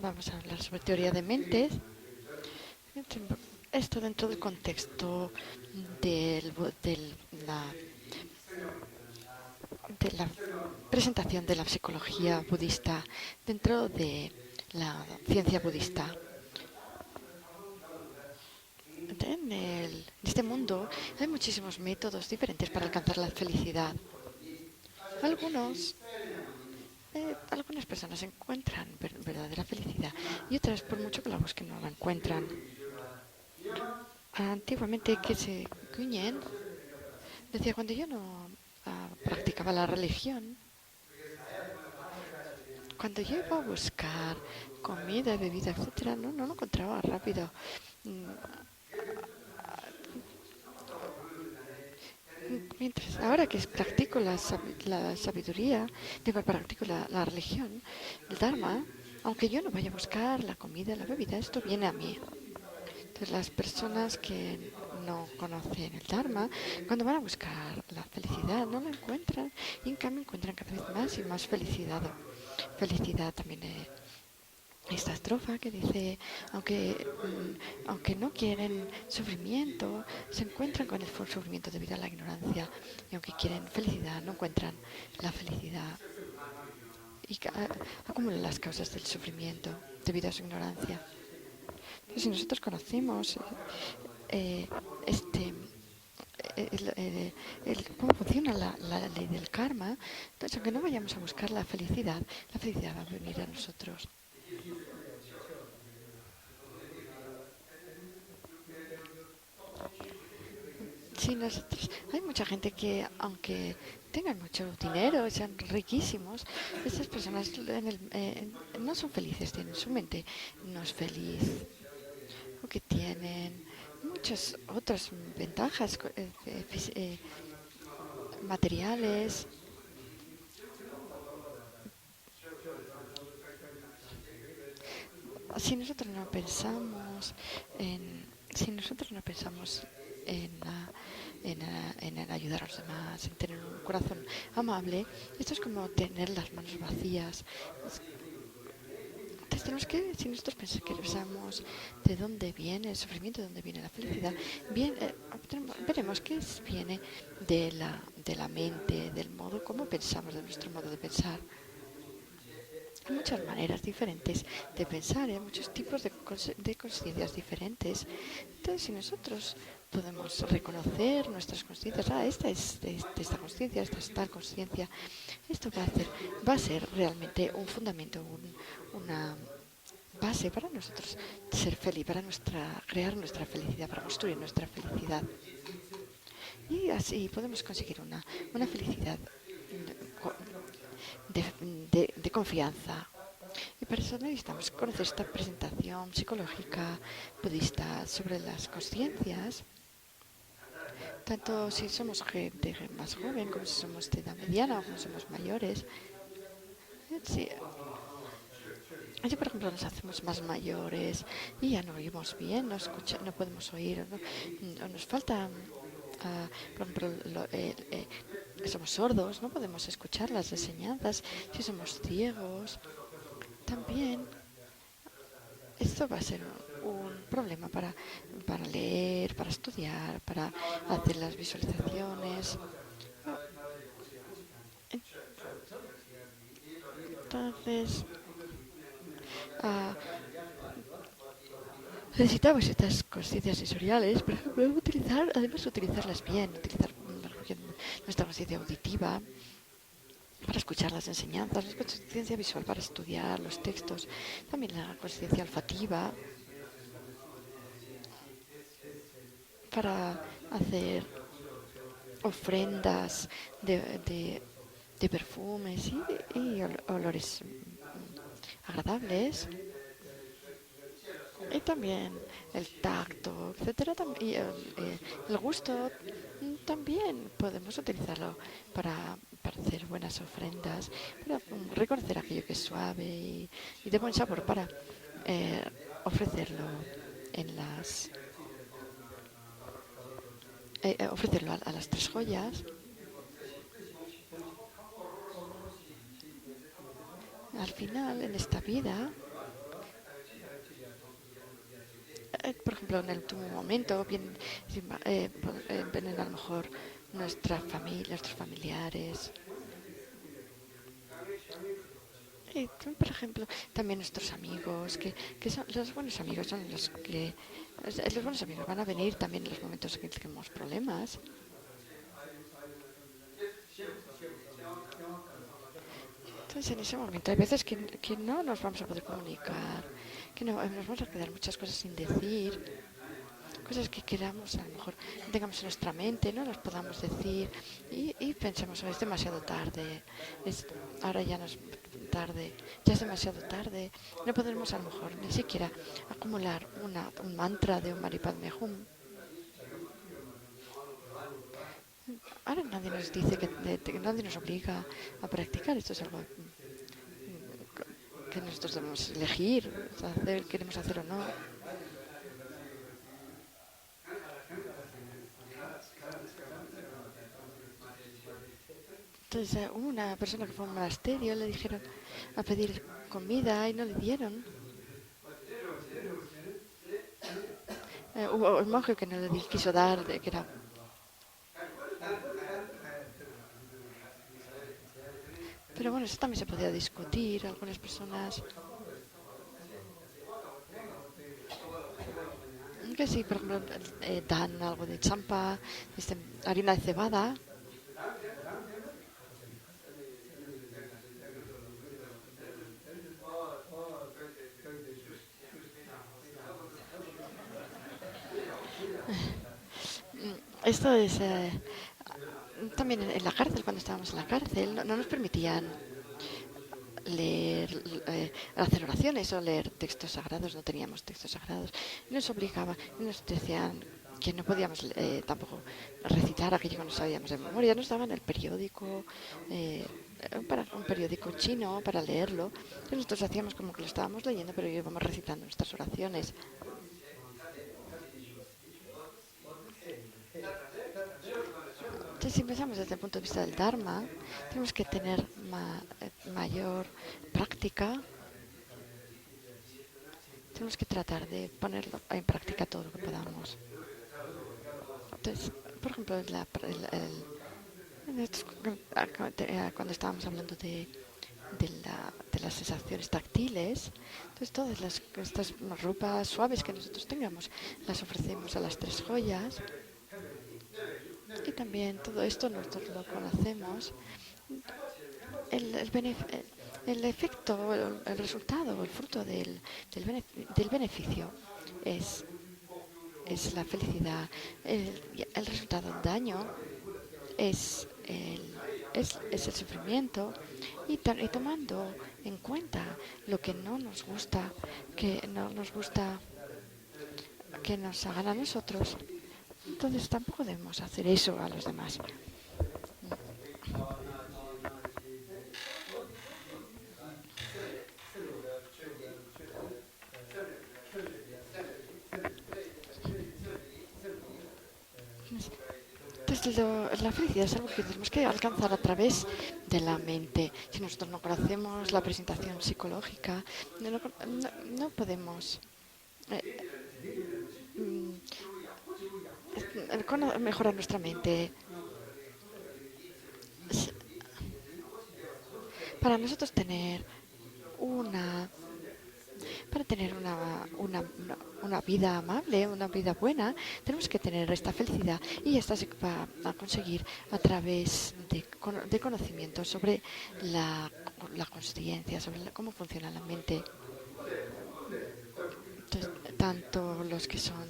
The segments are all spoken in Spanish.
Vamos a hablar sobre teoría de mentes. Esto dentro del contexto del, del- la, de la presentación de la psicología budista dentro de la ciencia budista. En este mundo hay muchísimos métodos diferentes para alcanzar la felicidad. Algunos, algunas personas encuentran verdadera felicidad y otras, por mucho que la busquen, no la encuentran. Antiguamente, que se Guyen decía, cuando yo no practicaba la religión, cuando yo iba a buscar comida, bebida, etcétera, no lo encontraba rápido. Mm, Mientras ahora que practico la sabiduría, digo, practico la religión, el Dharma, aunque yo no vaya a buscar la comida, la bebida, esto viene a mí. Entonces, las personas que no conocen el Dharma, cuando van a buscar la felicidad, no la encuentran y en cambio encuentran cada vez más y más felicidad. Felicidad también. Esta estrofa que dice, aunque no quieren sufrimiento, se encuentran con el sufrimiento debido a la ignorancia. Y aunque quieren felicidad, no encuentran la felicidad. Y acumulan las causas del sufrimiento debido a su ignorancia. Entonces, si nosotros conocemos eh, este, cómo funciona la ley del karma, entonces aunque no vayamos a buscar la felicidad va a venir a nosotros. Sí, hay mucha gente que, aunque tengan mucho dinero, sean riquísimos, esas personas no son felices, tienen su mente no es feliz, o que tienen muchas otras ventajas materiales. Si nosotros no pensamos si nosotros no pensamos en ayudar a los demás, en tener un corazón amable, esto es como tener las manos vacías. Entonces tenemos que, si nosotros pensamos de dónde viene el sufrimiento, de dónde viene la felicidad, bien, veremos que viene de la mente, del modo como pensamos, de nuestro modo de pensar. Hay muchas maneras diferentes de pensar, hay muchos tipos de conciencias diferentes. Entonces, si nosotros podemos reconocer nuestras conciencias, esta es de esta conciencia, esta es tal conciencia, esto va a ser realmente un fundamento, una base para nosotros ser feliz, para crear nuestra felicidad, para construir nuestra felicidad. Y así podemos conseguir una felicidad de confianza. Y para eso necesitamos conocer esta presentación psicológica budista sobre las conciencias, tanto si somos gente más joven como si somos de edad mediana o como somos mayores. Sí, por ejemplo, nos hacemos más mayores y ya no oímos bien, no podemos oír, o nos falta, por ejemplo, somos sordos, no podemos escuchar las enseñanzas. Si somos ciegos, también esto va a ser un problema para leer, para estudiar, para hacer las visualizaciones. Entonces, ah, necesitamos estas conciencias sensoriales, por ejemplo, además utilizarlas bien, utilizar nuestra conciencia auditiva para escuchar las enseñanzas, la conciencia visual para estudiar los textos, también la conciencia olfativa para hacer ofrendas de perfumes y olores agradables. Y también el tacto, etcétera, y el gusto también podemos utilizarlo para hacer buenas ofrendas, para reconocer aquello que es suave y de buen sabor, para eh, ofrecerlo en ofrecerlo a las tres joyas. Al final, en esta vida, ejemplo, en el último momento vienen a lo mejor nuestra familia, nuestros familiares. Y, por ejemplo, también nuestros amigos, que son los buenos amigos, son los buenos amigos van a venir también en los momentos en que tenemos problemas. Entonces, en ese momento hay veces que no nos vamos a poder comunicar, que no, nos vamos a quedar muchas cosas sin decir, cosas que queramos, a lo mejor tengamos en nuestra mente, no nos podamos decir y pensemos, "Oh, es demasiado tarde, ahora ya no es tarde, ya es demasiado tarde, no podremos a lo mejor ni siquiera acumular un mantra de un Maripadme Hum". Ahora nadie nos dice nadie nos obliga a practicar, esto es algo que nosotros debemos elegir, queremos hacer o no. Entonces, una persona que fue a un monasterio le dijeron a pedir comida y no le dieron. Hubo un monje que no le quiso dar, que era. Pero bueno, eso también se podía discutir. Algunas personas que sí, por ejemplo, dan algo de champa, harina de cebada. Esto es también en la cárcel, cuando estábamos en la cárcel, no nos permitían leer, hacer oraciones o leer textos sagrados, no teníamos textos sagrados. Y nos obligaban, y nos decían que no podíamos tampoco recitar aquello que no sabíamos de memoria. Nos daban el periódico, para un periódico chino para leerlo. Y nosotros hacíamos como que lo estábamos leyendo, pero íbamos recitando nuestras oraciones. Entonces, si empezamos desde el punto de vista del Dharma, tenemos que tener mayor práctica. Tenemos que tratar de ponerlo en práctica todo lo que podamos. Entonces, por ejemplo, cuando estábamos hablando de las sensaciones táctiles, entonces todas estas ropas suaves que nosotros tengamos las ofrecemos a las tres joyas. Y también todo esto nosotros lo conocemos. El efecto, el resultado, el fruto del beneficio es, es la felicidad. El resultado del daño es es el sufrimiento y tomando en cuenta lo que no nos gusta, que no nos gusta que nos hagan a nosotros, entonces tampoco debemos hacer eso a los demás. Entonces, la felicidad es algo que tenemos que alcanzar a través de la mente. Si nosotros no conocemos la presentación psicológica, no podemos mejorar nuestra mente. Para nosotros una tener una vida amable, una vida buena, tenemos que tener esta felicidad y esta se va a conseguir a través de conocimiento sobre la consciencia, sobre cómo funciona la mente. Entonces, tanto los que son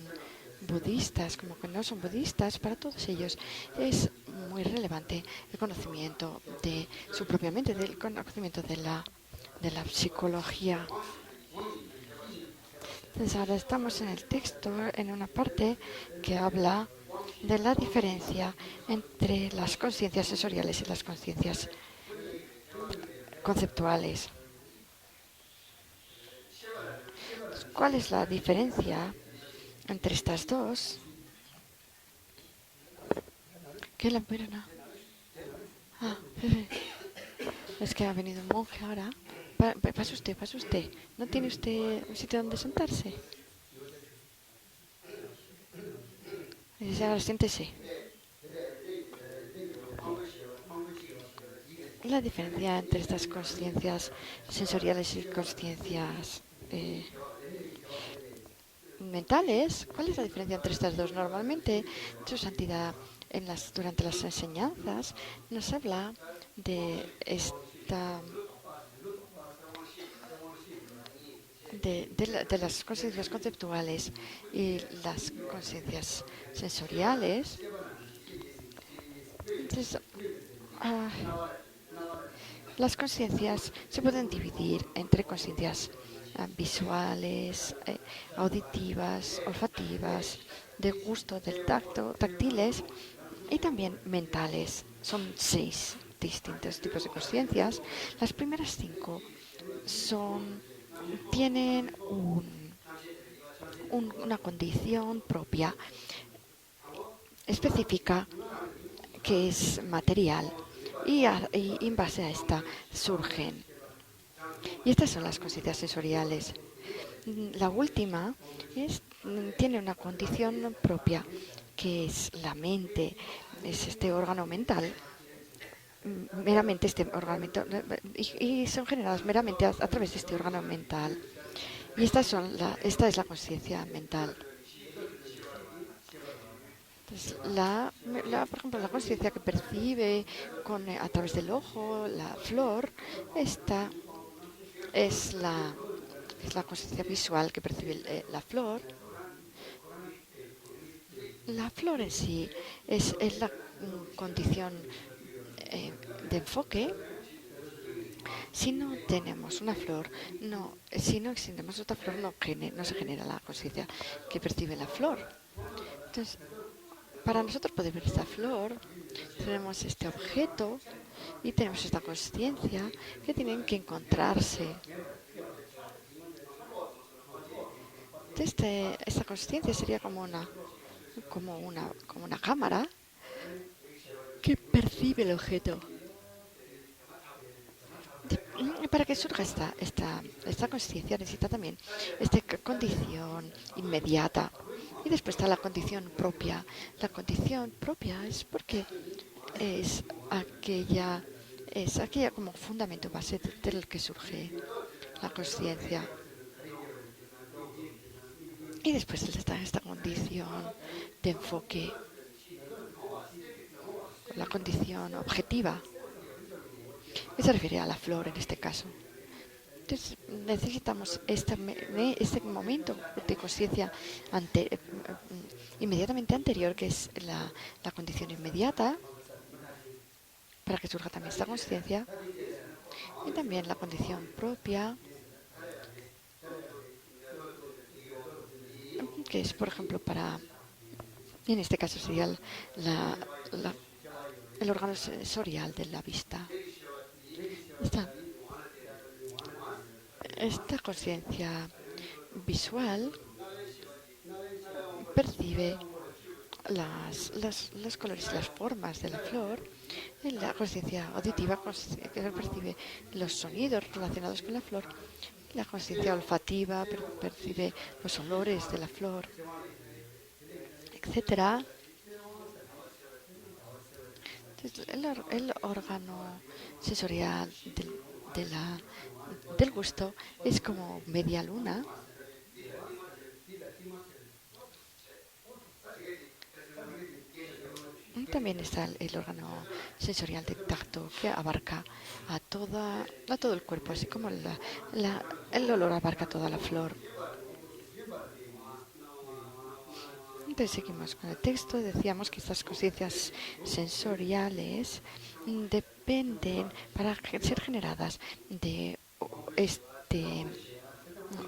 budistas como que no son budistas, para todos ellos es muy relevante el conocimiento de su propia mente, del conocimiento de la psicología. Entonces ahora estamos en el texto, en una parte que habla de la diferencia entre las conciencias sensoriales y las conciencias conceptuales. ¿Cuál es la diferencia entre estas dos? ¿Qué la perona? Ah, es que ha venido un monje ahora. Pase usted, pase usted. ¿No tiene usted un sitio donde sentarse? Ahora siéntese. La diferencia entre estas conciencias sensoriales y conciencias mentales, ¿cuál es la diferencia entre estas dos? Normalmente, su santidad durante las enseñanzas nos habla de esta de las conciencias conceptuales y las conciencias sensoriales. Entonces, ah, las conciencias se pueden dividir entre conciencias visuales, auditivas, olfativas, de gusto, del tacto, táctiles y también mentales. Son 6 distintos tipos de conciencias. Las primeras 5 tienen una condición propia, específica, que es material. Y en base a esta surgen. Y estas son las conciencias sensoriales. La última tiene una condición propia, que es la mente, es este órgano mental, meramente este órgano mental, y son generadas meramente a través de este órgano mental. Y esta es la conciencia mental. Entonces, por ejemplo, la conciencia que percibe a través del ojo, la flor, esta es la conciencia visual que percibe la flor. La flor en sí es la condición de enfoque. Si no tenemos una flor, si no tenemos otra flor, no se genera la conciencia que percibe la flor. Entonces, para nosotros poder ver esta flor, tenemos este objeto y tenemos esta conciencia que tienen que encontrarse. Esta conciencia sería como una cámara que percibe el objeto. Para que surja esta conciencia necesita también esta condición inmediata. Y después está la condición propia. La condición propia es porque es aquella como fundamento base del que surge la conciencia. Y después está esta condición de enfoque, la condición objetiva, que se refiere a la flor en este caso. Entonces necesitamos este momento de conciencia inmediatamente anterior, que es la condición inmediata, para que surja también esta conciencia, y también la condición propia, que es, por ejemplo, en este caso sería el órgano sensorial de la vista. Esta conciencia visual percibe los colores y las formas de la flor. La conciencia auditiva percibe los sonidos relacionados con la flor. La conciencia olfativa percibe los olores de la flor, etcétera. El órgano sensorial del gusto es como media luna. También está el órgano sensorial de tacto, que abarca a todo el cuerpo, así como el olor abarca toda la flor. Entonces seguimos con el texto. Decíamos que estas conciencias sensoriales dependen, para ser generadas, de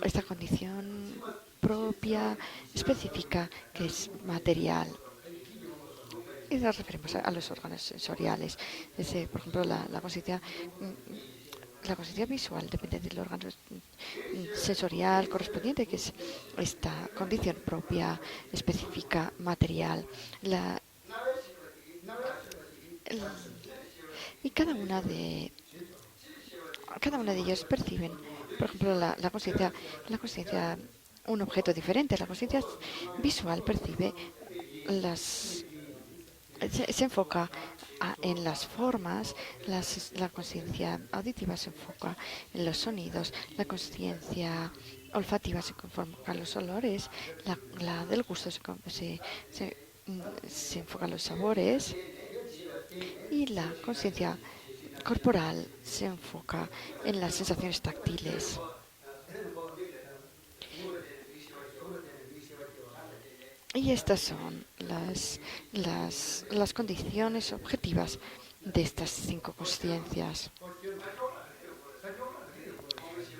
esta condición propia, específica, que es material. Y nos referimos a los órganos sensoriales. Por ejemplo, la conciencia visual depende del órgano sensorial correspondiente, que es esta condición propia, específica, material. Y cada una de ellos perciben, por ejemplo, la conciencia, un objeto diferente. La conciencia visual percibe las se enfoca en las formas, la conciencia auditiva se enfoca en los sonidos, la conciencia olfativa se enfoca en los olores, la del gusto se enfoca en los sabores y la conciencia corporal se enfoca en las sensaciones táctiles. Y estas son las condiciones objetivas de estas 5 conciencias.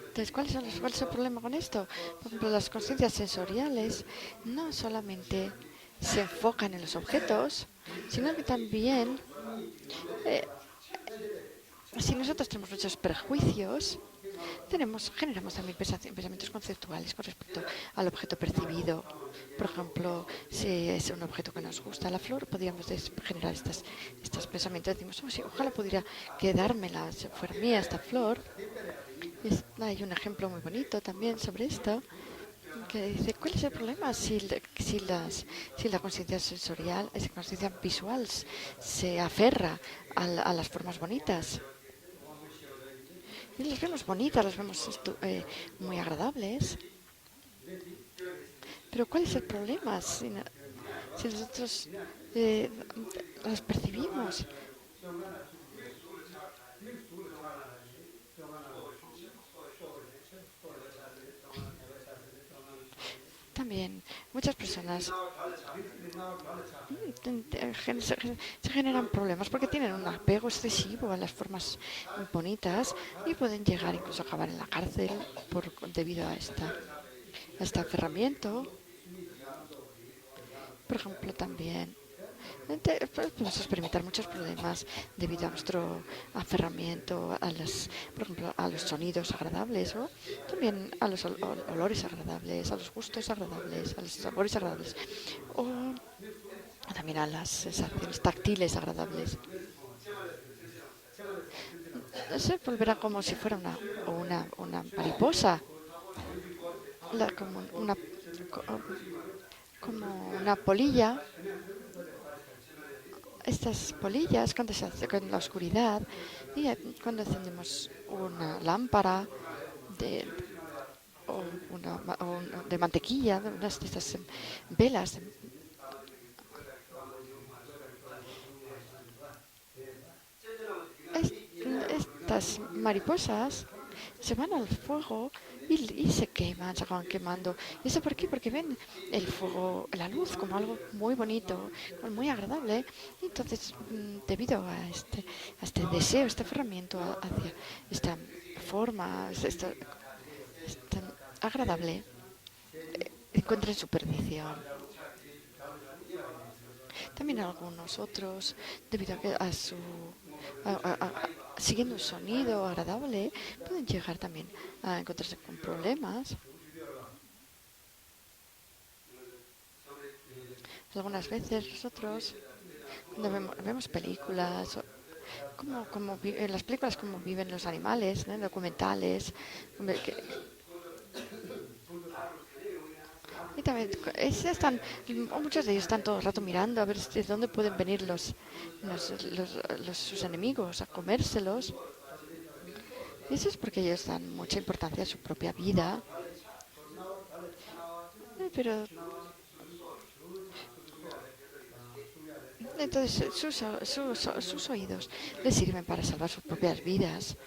Entonces, ¿cuál es el problema con esto? Por ejemplo, las conciencias sensoriales no solamente se enfocan en los objetos, sino que también, eh, si nosotros tenemos muchos prejuicios, generamos también pensamientos conceptuales con respecto al objeto percibido. Por ejemplo, si es un objeto que nos gusta, la flor, podríamos generar estos pensamientos. Decimos, sí, ojalá pudiera quedármela, si fuera mía esta flor. Hay un ejemplo muy bonito también sobre esto, que dice, ¿cuál es el problema si la conciencia sensorial, esa conciencia visual, se aferra a las formas bonitas? Y las vemos bonitas, las vemos muy agradables. Pero ¿cuál es el problema si nosotros las percibimos? También muchas personas se generan problemas porque tienen un apego excesivo a las formas bonitas y pueden llegar incluso a acabar en la cárcel debido a este aferramiento. Por ejemplo, también podemos experimentar muchos problemas debido a nuestro aferramiento por ejemplo, a los sonidos agradables o también a los olores agradables, a los gustos agradables, a los sabores agradables o también a las sensaciones táctiles agradables. Se volverá como si fuera una mariposa, como como una polilla. Estas polillas, cuando se hace con la oscuridad y cuando encendemos una lámpara de, de mantequilla, unas de estas velas, estas mariposas se van al fuego y se queman, se acaban quemando. ¿Y eso por qué? Porque ven el fuego, la luz como algo muy bonito, muy agradable. Y entonces, debido a este deseo, este aferramiento hacia esta forma, esta agradable, encuentran su perdición. También algunos otros, debido a su siguiendo un sonido agradable, pueden llegar también a encontrarse con problemas. Algunas veces nosotros, cuando vemos películas, en las películas como viven los animales, ¿no? Documentales, y también muchos de ellos están todo el rato mirando a ver de dónde pueden venir sus enemigos a comérselos. Y eso es porque ellos dan mucha importancia a su propia vida. Pero entonces sus oídos les sirven para salvar sus propias vidas.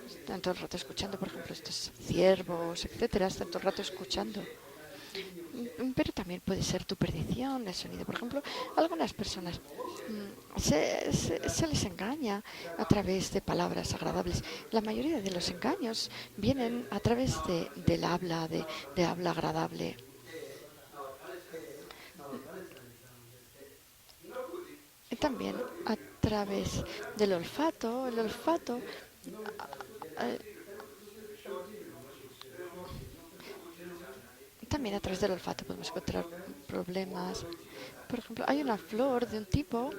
Están todo el rato escuchando, por ejemplo, estos ciervos, etcétera, están todo el rato escuchando. Pero también puede ser tu perdición el sonido. Por ejemplo, algunas personas se les engaña a través de palabras agradables. La mayoría de los engaños vienen a través del habla, de habla agradable. Y también a través del olfato. El olfato también a través del olfato podemos encontrar problemas. Por ejemplo, hay una flor de un tipo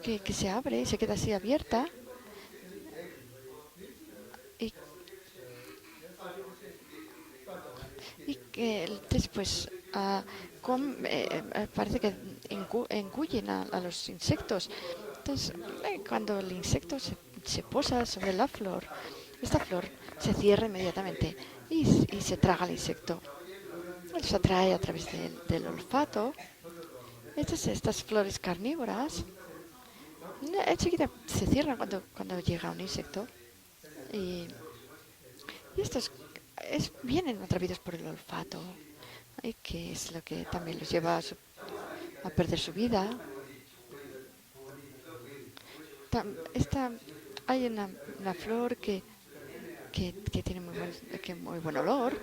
que se abre y se queda así abierta y, y que después ah, parece que engullen a los insectos. Entonces, cuando el insecto se posa sobre la flor, esta flor se cierra inmediatamente y se traga al insecto. Se atrae a través del olfato. Estas flores carnívoras enseguida se cierran cuando llega un insecto. Y, y estos vienen atraídos por el olfato, que es lo que también los lleva a perder su vida. Esta, hay una flor que tiene muy buen olor.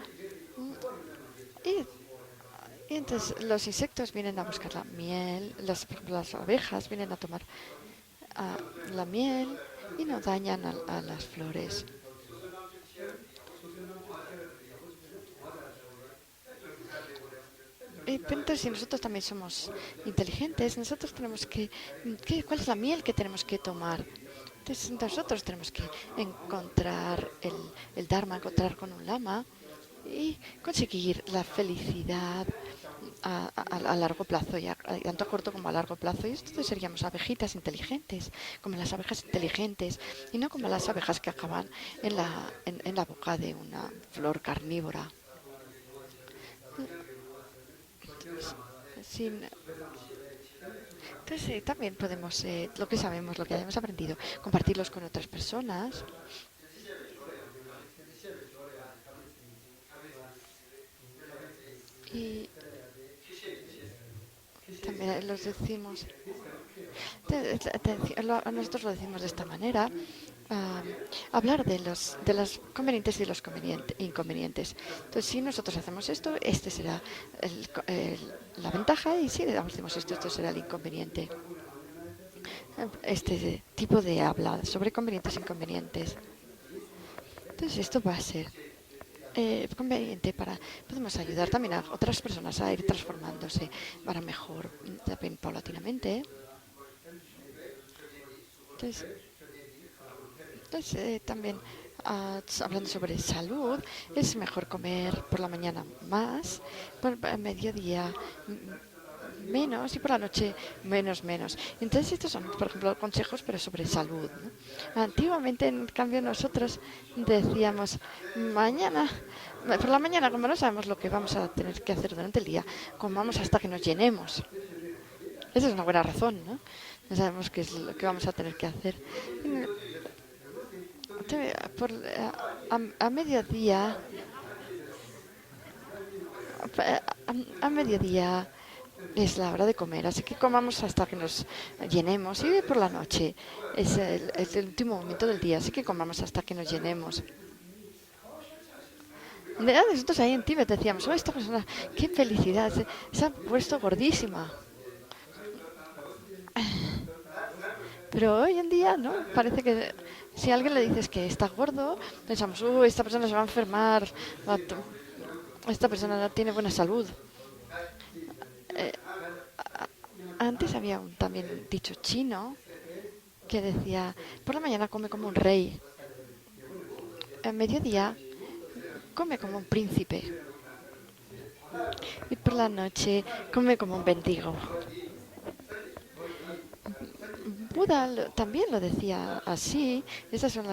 Y, y entonces los insectos vienen a buscar la miel, las abejas vienen a tomar la miel y no dañan a las flores. Pero entonces, si nosotros también somos inteligentes, nosotros tenemos ¿cuál es la miel que tenemos que tomar? Entonces, nosotros tenemos que encontrar el Dharma, encontrar con un lama y conseguir la felicidad a largo plazo, tanto a corto como a largo plazo. Y entonces seríamos abejitas inteligentes, como las abejas inteligentes, y no como las abejas que acaban en la boca de una flor carnívora. Sin, entonces también podemos, lo que sabemos, lo que hayamos aprendido, compartirlos con otras personas. Y también los decimos, nosotros lo decimos de esta manera, ah, hablar de los convenientes y los inconvenientes. Entonces, si nosotros hacemos esto, este será la ventaja, y si hacemos esto, esto será el inconveniente. Este tipo de habla sobre convenientes e inconvenientes. Entonces, esto va a ser conveniente podemos ayudar también a otras personas a ir transformándose para mejor, también paulatinamente. Entonces, también hablando sobre salud, es mejor comer por la mañana más, por mediodía menos y por la noche menos. Entonces estos son, por ejemplo, consejos pero sobre salud, ¿no? Antiguamente, en cambio, nosotros decíamos por la mañana, como no sabemos lo que vamos a tener que hacer durante el día, comamos hasta que nos llenemos. Esa es una buena razón, ¿no? No sabemos qué es lo que vamos a tener que hacer. Por, a mediodía, a mediodía es la hora de comer, así que comamos hasta que nos llenemos. Y por la noche es el último momento del día, así que comamos hasta que nos llenemos. Nosotros ahí en Tíbet decíamos, oh, esta persona, qué felicidad, se ha puesto gordísima. Pero hoy en día, ¿no? Parece que si a alguien le dices que está gordo, pensamos, esta persona se va a enfermar, esta persona no tiene buena salud. Eh, Antes había también dicho chino que decía, por la mañana come como un rey, a mediodía come como un príncipe y por la noche come como un mendigo. Buda también lo decía así. Esas son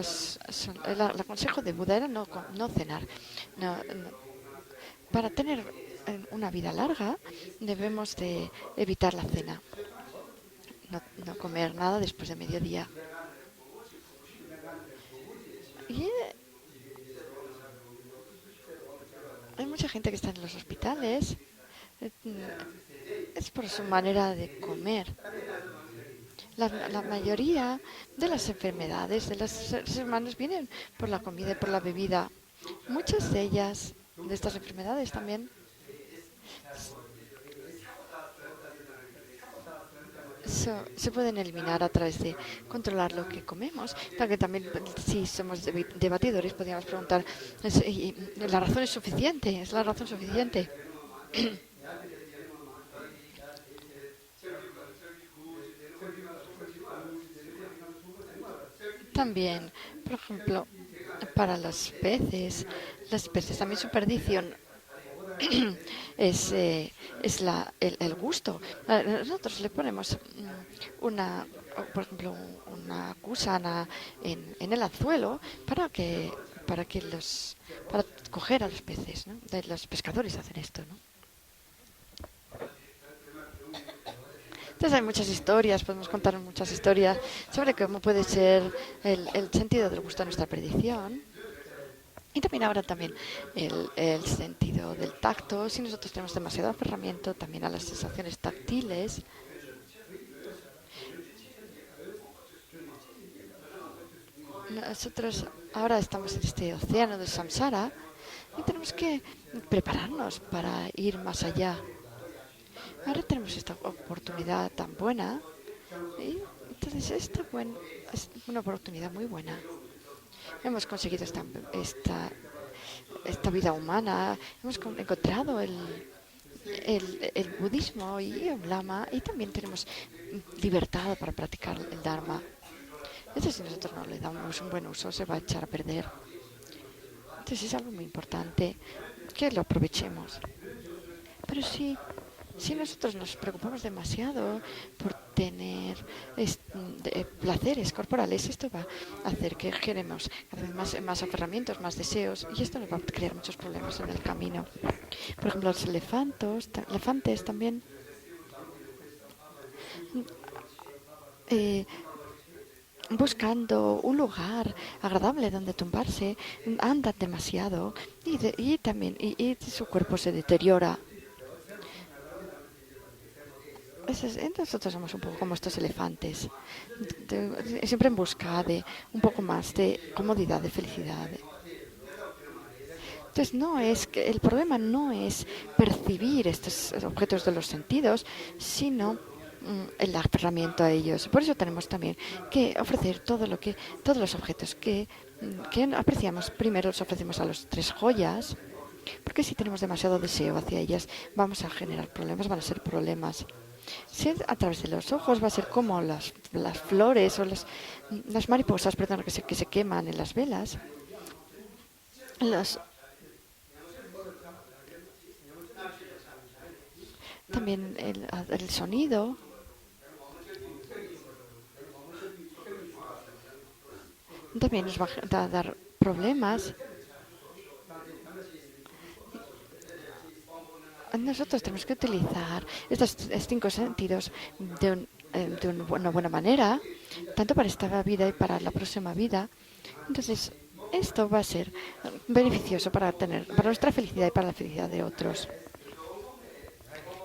el consejo de Buda era no cenar. Para tener una vida larga debemos de evitar la cena, no comer nada después de mediodía. Y hay mucha gente que está en los hospitales. Es por su manera de comer. La mayoría de las enfermedades de los seres humanos vienen por la comida y por la bebida. Muchas de ellas, de estas enfermedades también, se pueden eliminar a través de controlar lo que comemos. También, si somos debatidores, podríamos preguntar, ¿la razón es suficiente? ¿Es la razón suficiente? También, por ejemplo, para los peces también su perdición el gusto. Nosotros le ponemos por ejemplo, una gusana en el anzuelo para que para coger a los peces, ¿no? Los pescadores hacen esto, ¿no? Entonces hay muchas historias, podemos contar muchas historias sobre cómo puede ser el sentido del gusto a nuestra perdición. Y también ahora también el sentido del tacto. Si nosotros tenemos demasiado aferramiento también a las sensaciones táctiles, nosotros ahora estamos en este océano de samsara y tenemos que prepararnos para ir más allá. Ahora tenemos esta oportunidad tan buena y entonces es una oportunidad muy buena. Hemos conseguido esta vida humana, hemos encontrado el budismo y el lama y también tenemos libertad para practicar el dharma. Eso si nosotros no le damos un buen uso se va a echar a perder. Entonces es algo muy importante que lo aprovechemos. Pero si nosotros nos preocupamos demasiado por tener placeres corporales, esto va a hacer que generemos cada vez más aferramientos, más deseos, y esto nos va a crear muchos problemas en el camino. Por ejemplo, los elefantes también eh, buscando un lugar agradable donde tumbarse, andan demasiado y también y su cuerpo se deteriora. Nosotros somos un poco como estos elefantes, siempre en busca de un poco más de comodidad, de felicidad. Entonces el problema no es percibir estos objetos de los sentidos, sino el aferramiento a ellos. Por eso tenemos también que ofrecer todos los objetos que apreciamos. Primero los ofrecemos a los tres joyas, porque si tenemos demasiado deseo hacia ellas, vamos a generar problemas, van a ser problemas. Si es a través de los ojos, va a ser como las flores o las mariposas, perdón, que se queman en las velas. Los, también el sonido. También nos va a dar problemas. Nosotros tenemos que utilizar estos cinco sentidos de una buena manera, tanto para esta vida y para la próxima vida. Entonces, esto va a ser beneficioso para nuestra felicidad y para la felicidad de otros.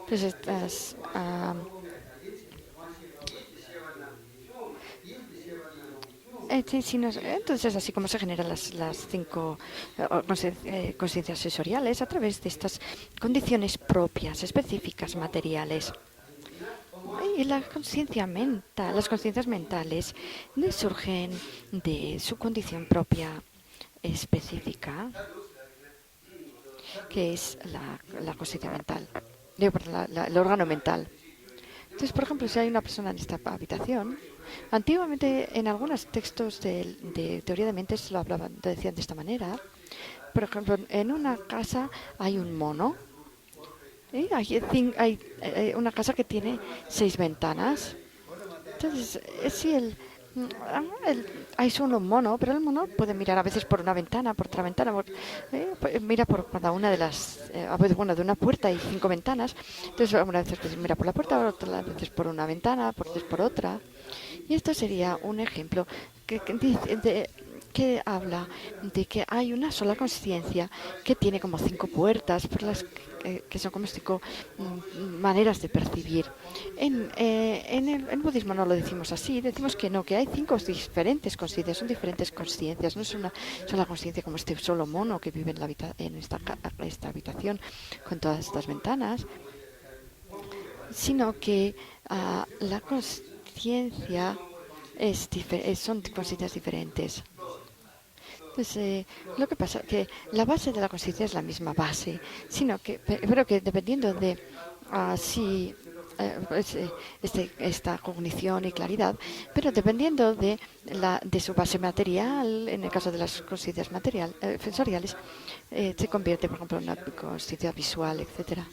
Entonces, entonces, así como se generan las cinco conciencias sensoriales a través de estas condiciones propias, específicas, materiales. Y la conciencia mental, las conciencias mentales surgen de su condición propia específica, que es la conciencia mental, el órgano mental. Entonces, por ejemplo, si hay una persona en esta habitación, antiguamente en algunos textos de teoría de mentes lo decían de esta manera. Por ejemplo, en una casa hay un mono. ¿Eh? Hay una casa que tiene 6 ventanas. Entonces, si hay solo un mono, pero el mono puede mirar a veces por una ventana, por otra ventana, mira por cada una de a veces, bueno, de una puerta hay 5 ventanas, entonces algunas veces pues, mira por la puerta, otras veces por una ventana, por veces por otra. Y esto sería un ejemplo que habla de que hay una sola conciencia que tiene como 5 puertas por las que son como 5 maneras de percibir. En el budismo no lo decimos así, decimos que no, que hay 5 diferentes conciencias, son diferentes conciencias, no es una sola conciencia como este solo mono que vive en esta habitación con todas estas ventanas, sino que la conciencia son conciencias diferentes. Entonces, lo que pasa es que la base de la conciencia es la misma base, pero que dependiendo de si esta cognición y claridad, pero dependiendo de su base material, en el caso de las conciencias sensoriales, se convierte, por ejemplo, en una conciencia visual, etcétera.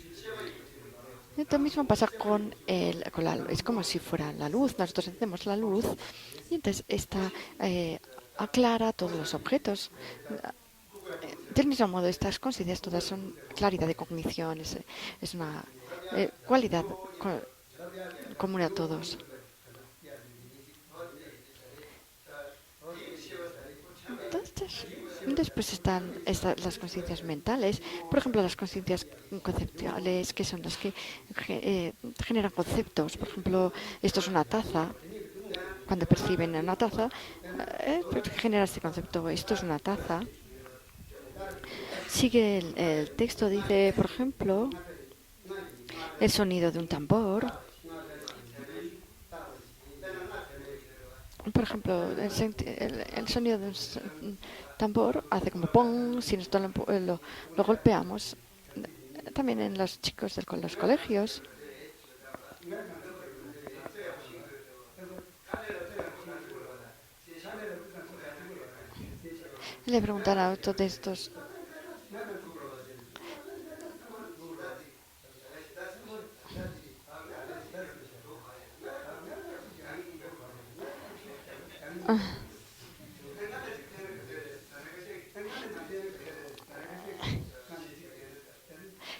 Lo mismo pasa con es como si fuera la luz. Nosotros encendemos la luz y entonces esta aclara todos los objetos. Del mismo modo, estas conciencias todas son claridad de cognición, es una cualidad común a todos. Entonces, después están las conciencias mentales, por ejemplo, las conciencias conceptuales, que son las que generan conceptos. Por ejemplo, esto es una taza. Cuando perciben una taza, pues genera este concepto. Esto es una taza. Sigue el texto, dice, por ejemplo, el sonido de un tambor. Por ejemplo, el sonido de un tambor hace como pong, si nosotros lo golpeamos. También en los chicos de los colegios. Le preguntan a otros de estos.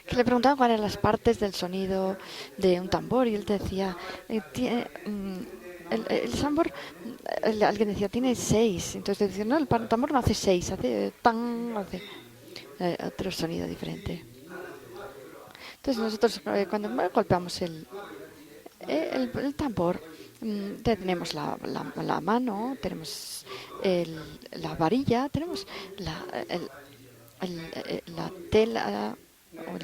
Que le preguntaban cuáles eran las partes del sonido de un tambor y él decía, el tambor, alguien decía, tiene 6. Entonces decía, no, el tambor no hace 6, hace tan, hace otro sonido diferente. Entonces nosotros cuando golpeamos el tambor, tenemos la mano, tenemos la varilla, tenemos la tela o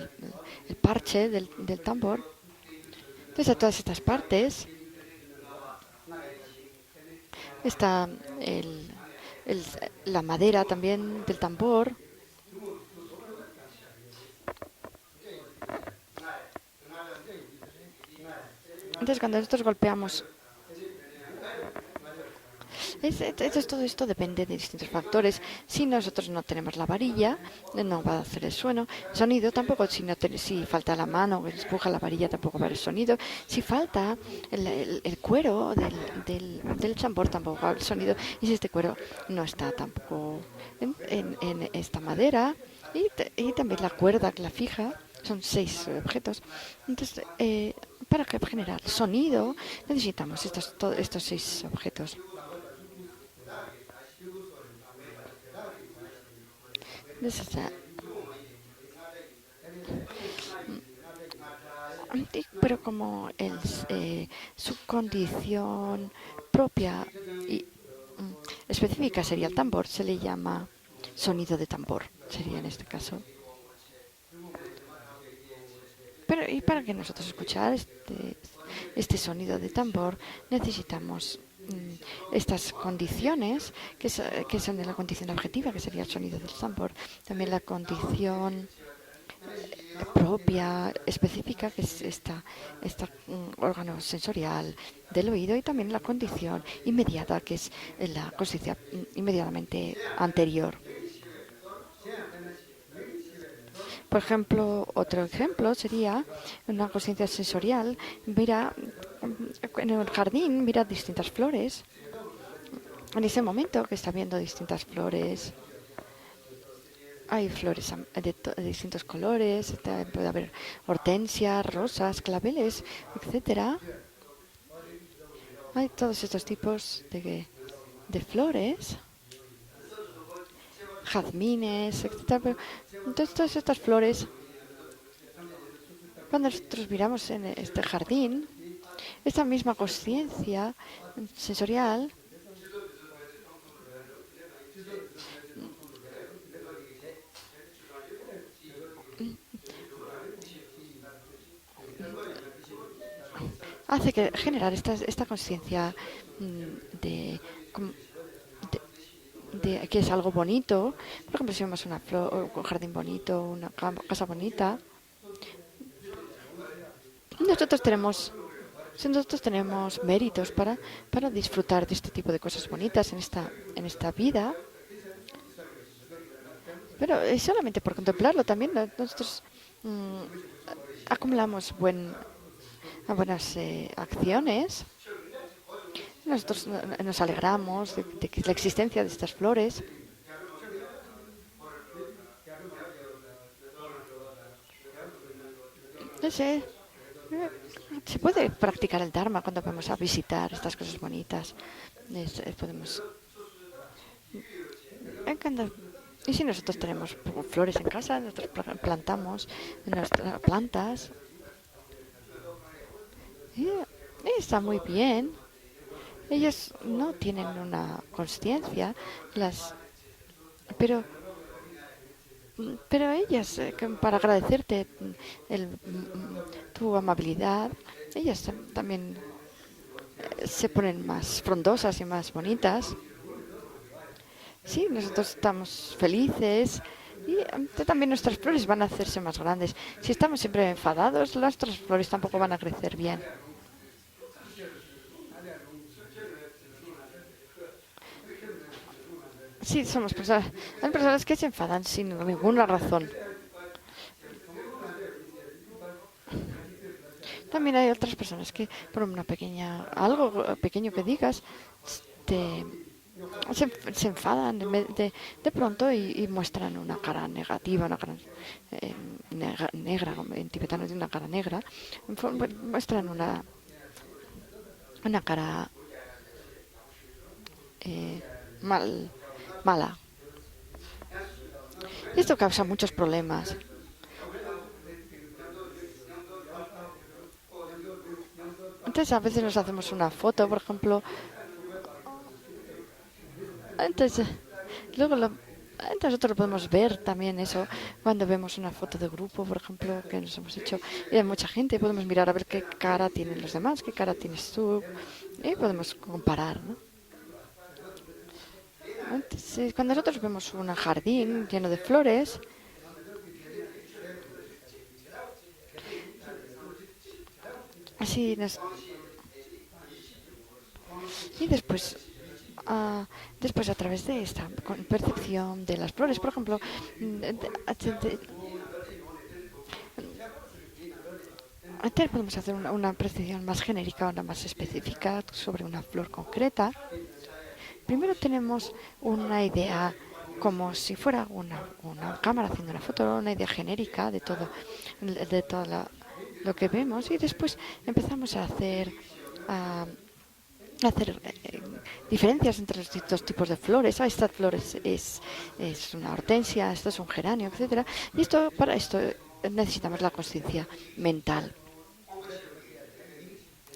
el parche del tambor. Entonces a todas estas partes está la madera también del tambor. Entonces cuando nosotros golpeamos, todo esto depende de distintos factores. Si nosotros no tenemos la varilla, no va a hacer el sonido. Tampoco si falta la mano que empuja la varilla, tampoco va a haber sonido. Si falta el cuero del tambor, tampoco va a haber sonido. Y si este cuero no está tampoco en esta madera, y también la cuerda que la fija, son 6 objetos. Entonces, para generar sonido necesitamos estos 6 objetos. Pero como su condición propia y específica sería el tambor, se le llama sonido de tambor, sería en este caso. Pero y para que nosotros escuchar este sonido de tambor necesitamos estas condiciones que son de la condición objetiva, que sería el sonido del tambor, también la condición propia, específica, que es este órgano sensorial del oído, y también la condición inmediata, que es la conciencia inmediatamente anterior. Por ejemplo, otro ejemplo sería una conciencia sensorial. Mira, en el jardín, mira distintas flores. En ese momento que está viendo distintas flores, hay flores de distintos colores, puede haber hortensias, rosas, claveles, etcétera. Hay todos estos tipos de flores, jazmines, etcétera. Entonces, todas estas flores, cuando nosotros miramos en este jardín, esta misma conciencia sensorial hace que generar esta conciencia de, de que es algo bonito. Por ejemplo, si vemos una flor, un jardín bonito, una casa bonita, nosotros tenemos Si nosotros tenemos méritos para disfrutar de este tipo de cosas bonitas en esta vida, pero solamente por contemplarlo también nosotros mm, acumulamos buenas acciones. Nosotros nos alegramos de que la existencia de estas flores. No sé, se puede practicar el Dharma cuando vamos a visitar estas cosas bonitas. Podemos. Y si nosotros tenemos flores en casa, nosotros plantamos nuestras plantas. Y está muy bien. Ellos no tienen una conciencia, pero pero ellas, para agradecerte tu amabilidad, ellas también se ponen más frondosas y más bonitas. Sí, nosotros estamos felices y también nuestras flores van a hacerse más grandes. Si estamos siempre enfadados, nuestras flores tampoco van a crecer bien. Sí, somos personas. Hay personas que se enfadan sin ninguna razón. También hay otras personas que por algo pequeño que digas, te, se enfadan de pronto y muestran una cara negativa, una cara negra, en tibetano es una cara negra, muestran una cara eh, mal, mala. Y esto causa muchos problemas. Entonces a veces nos hacemos una foto, por ejemplo. Entonces, luego nosotros podemos ver también eso cuando vemos una foto de grupo, por ejemplo, que nos hemos hecho. Y hay mucha gente, podemos mirar a ver qué cara tienen los demás, qué cara tienes tú. Y podemos comparar, ¿no? Entonces, cuando nosotros vemos un jardín lleno de flores, así nos. Y después a través de esta percepción de las flores, por ejemplo, podemos hacer una percepción más genérica, una más específica sobre una flor concreta. Primero tenemos una idea como si fuera una cámara haciendo una foto, una idea genérica de todo lo que vemos, y después empezamos a hacer diferencias entre los distintos tipos de flores. Esta flor es una hortensia, esto es un geranio, etcétera. Y para esto necesitamos la conciencia mental.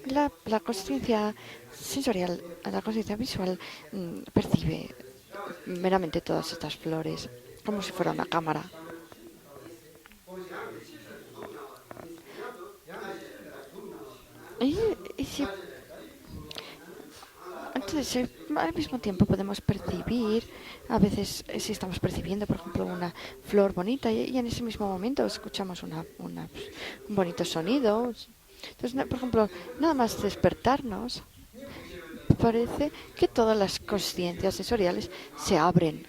La conciencia sensorial, la conciencia visual percibe meramente todas estas flores como si fuera una cámara. Y, y si Entonces, al mismo tiempo podemos percibir, a veces si estamos percibiendo, por ejemplo, una flor bonita y en ese mismo momento escuchamos un bonito sonido. Entonces, por ejemplo, nada más despertarnos, parece que todas las conciencias sensoriales se abren.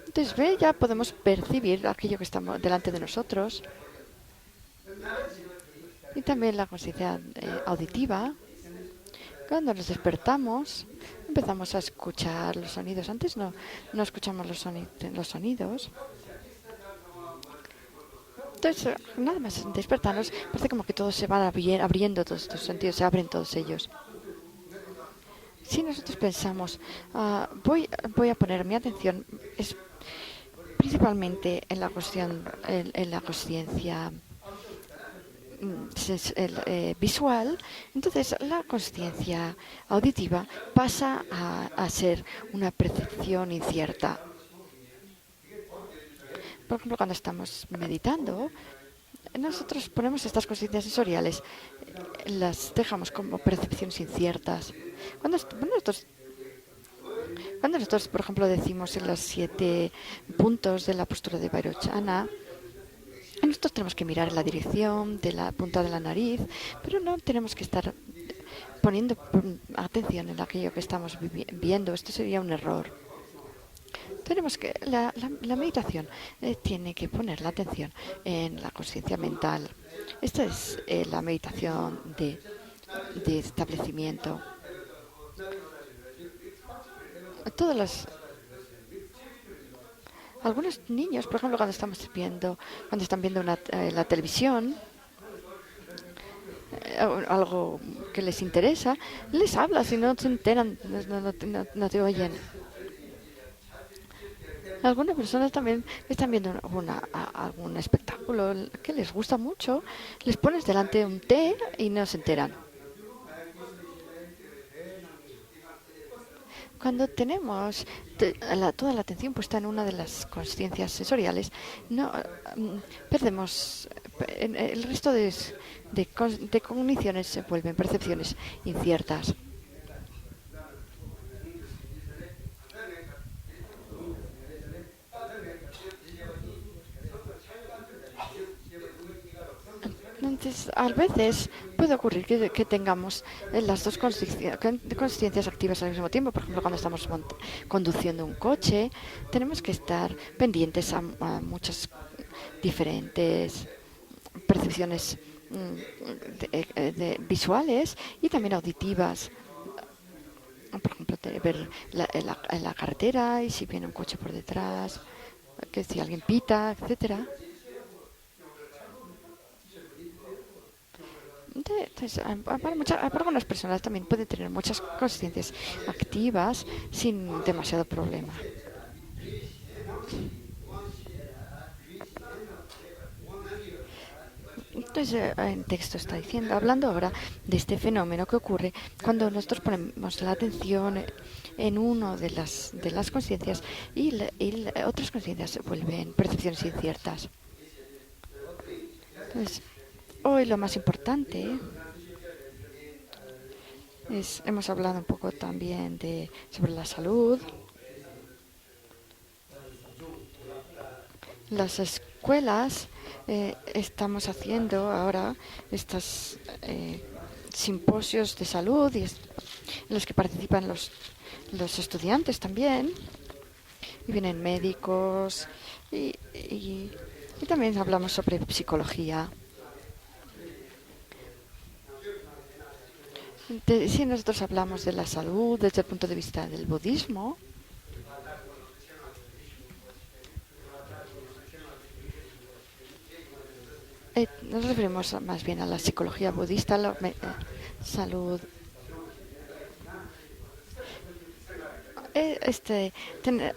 Entonces, ya podemos percibir aquello que está delante de nosotros y también la conciencia auditiva. Cuando nos despertamos, empezamos a escuchar los sonidos. Antes no escuchamos los sonidos. Entonces, nada más despertarnos, parece como que todo se va abriendo, todos estos sentidos, se abren todos ellos. Si nosotros pensamos, voy a poner mi atención es principalmente en la cuestión, en la conciencia visual, entonces la conciencia auditiva pasa a ser una percepción incierta. Por ejemplo, cuando estamos meditando, nosotros ponemos estas conciencias sensoriales, las dejamos como percepciones inciertas. Cuando nosotros, por ejemplo, decimos en los 7 puntos de la postura de Vairochana, nosotros tenemos que mirar en la dirección de la punta de la nariz, pero no tenemos que estar poniendo atención en aquello que estamos viendo. Esto sería un error. Tenemos que la meditación tiene que poner la atención en la conciencia mental. Esta es la meditación de establecimiento. Todas las Algunos niños, por ejemplo, cuando están viendo la televisión, algo que les interesa, les hablas y no se enteran, no te oyen. Algunas personas también están viendo algún espectáculo que les gusta mucho, les pones delante un té y no se enteran. Cuando tenemos toda la atención puesta en una de las conciencias sensoriales, no perdemos el resto de cogniciones se vuelven percepciones inciertas. Entonces, a veces puede ocurrir que tengamos las dos consciencias activas al mismo tiempo. Por ejemplo, cuando estamos conduciendo un coche, tenemos que estar pendientes a muchas diferentes percepciones visuales y también auditivas. Por ejemplo, ver la carretera y si viene un coche por detrás, que si alguien pita, etcétera. Entonces, para algunas personas también pueden tener muchas conciencias activas sin demasiado problema. Entonces, el texto está diciendo, hablando ahora de este fenómeno que ocurre cuando nosotros ponemos la atención en una de las conciencias y otras conciencias se vuelven percepciones inciertas. Entonces, hoy lo más importante hemos hablado un poco también sobre la salud. Las escuelas estamos haciendo ahora estos simposios de salud en los que participan los estudiantes también. Y vienen médicos y también hablamos sobre psicología. Si nosotros hablamos de la salud desde el punto de vista del budismo, nos referimos más bien a la psicología budista, la salud.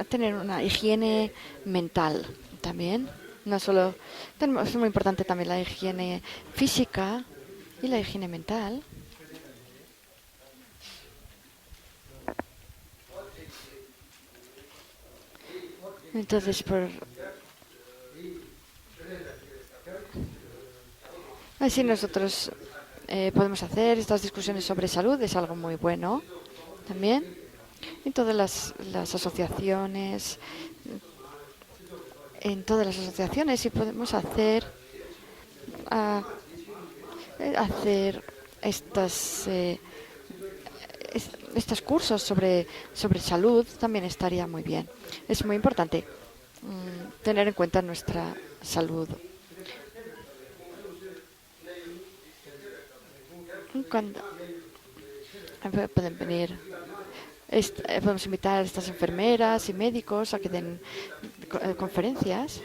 Tener una higiene mental también. No solo es muy importante también la higiene física y la higiene mental. Entonces, así nosotros podemos hacer estas discusiones sobre salud, es algo muy bueno también. En todas las asociaciones, y podemos hacer estas estos cursos sobre salud también estaría muy bien. Es muy importante tener en cuenta nuestra salud. Cuando pueden venir, podemos invitar a estas enfermeras y médicos a que den conferencias.